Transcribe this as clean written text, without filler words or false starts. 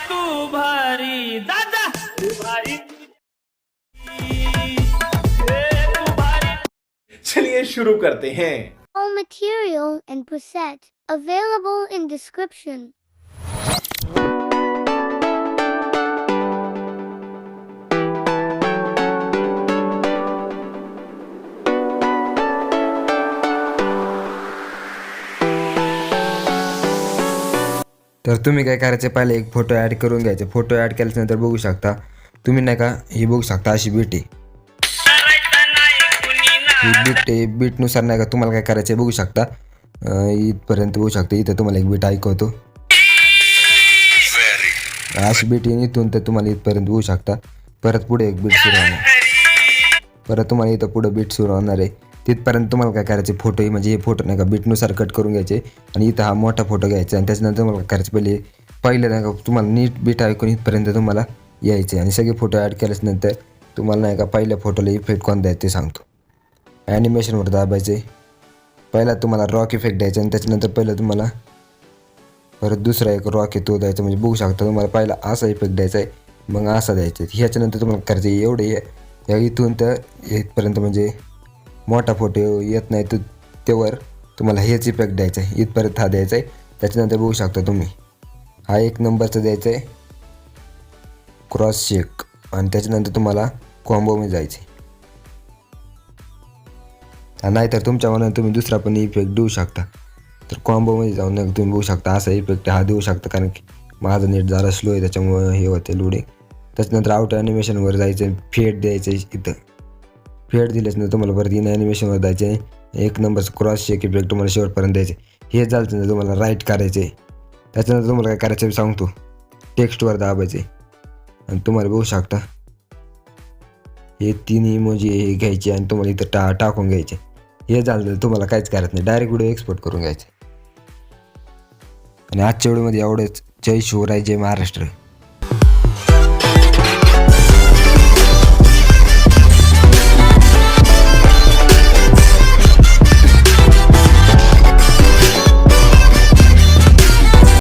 तू भारी दादा तू भारी तू भारी। चलिए शुरू करते हैं। All material and preset available in description. तर तुम्ही काय करायचे, पहिले एक फोटो ॲड करून घ्यायचे. फोटो ॲड केल्यानंतर बघू शकता तुम्ही नाही का, ही बघू शकता अशी बीट आहे. ही बीट आहे, बीटनुसार नाही का तुम्हाला काय करायचं आहे बघू शकता. इथपर्यंत बघू शकता. इथं तुम्हाला एक बीट ऐकवतो. अशी बीट येईन इथून तर तुम्हाला इथपर्यंत बघू शकता. परत पुढे एक बीट सुरू होणार. परत तुम्हाला इथं पुढं बीट सुरू होणार आहे. तिथपर्यंत तुम्हाला काय करायचे, फोटो म्हणजे हे फोटो नाही का बीटनुसार कट करून घ्यायचे आणि इथं हा मोठा फोटो घ्यायचा आणि त्याच्यानंतर तुम्हाला काय करायचं, पहिले नाही का तुम्हाला नीट बीट ऐकून इथपर्यंत तुम्हाला यायचे आणि सगळे फोटो ॲड केल्यानंतर तुम्हाला नाही का पहिल्या फोटोला इफेक्ट कोण द्यायचं ते सांगतो. ॲनिमेशनवर दाबायचे. पहिला तुम्हाला रॉक इफेक्ट द्यायचा आणि त्याच्यानंतर पहिलं तुम्हाला परत दुसरा एक रॉक आहे तो द्यायचा. म्हणजे बघू शकता तुम्हाला पहिला असा इफेक्ट द्यायचा आहे, मग असा द्यायचा आहे. ह्याच्यानंतर तुम्हाला करायचं एवढे इथून तर इथपर्यंत म्हणजे मोठा फोटो येत नाही तर त्यावर तुम्हाला हेच इफेक्ट द्यायचा आहे. इथपर्यंत हा द्यायचा आहे. त्याच्यानंतर बघू शकता तुम्ही हा 1 नंबरचा द्यायचा आहे क्रॉस शेक आणि त्याच्यानंतर तुम्हाला कॉम्बोमध्ये जायचे. नाहीतर तुमच्या मनात तुम्ही दुसरा पण इफेक्ट देऊ शकता. तर कॉम्बोमध्ये जाऊन तुम्ही बघू शकता असा इफेक्ट हा देऊ शकता, कारण की माझा नेट जरा स्लो आहे त्याच्यामुळं हे होते लोडिंग. त्याच्यानंतर आउट ॲनिमेशनवर जायचं, फेड द्यायचं. इथं फेड दिल्याच नाही तुम्हाला परत इन ॲनिमेशनवर जायचे. 1 नंबरचं क्रॉस शेक इफेक्ट तुम्हाला शेवटपर्यंत द्यायचे. हे झालं तर तुम्हाला राईट करायचे. त्याच्यानंतर तुम्हाला काय करायचं सांगतो, टेक्स्टवर दाबायचे आणि तुम्हाला बघू शकता हे 3 इमोजी हे घ्यायचे आणि तुम्हाला इथं टाकून घ्यायचे. हे झालं तर तुम्हाला काहीच करायचं नाही, डायरेक्ट व्हिडिओ एक्सपोर्ट करून घ्यायचे. आणि आजच्या व्हिडिओमध्ये एवढंच. जय शिवराय, जय महाराष्ट्र.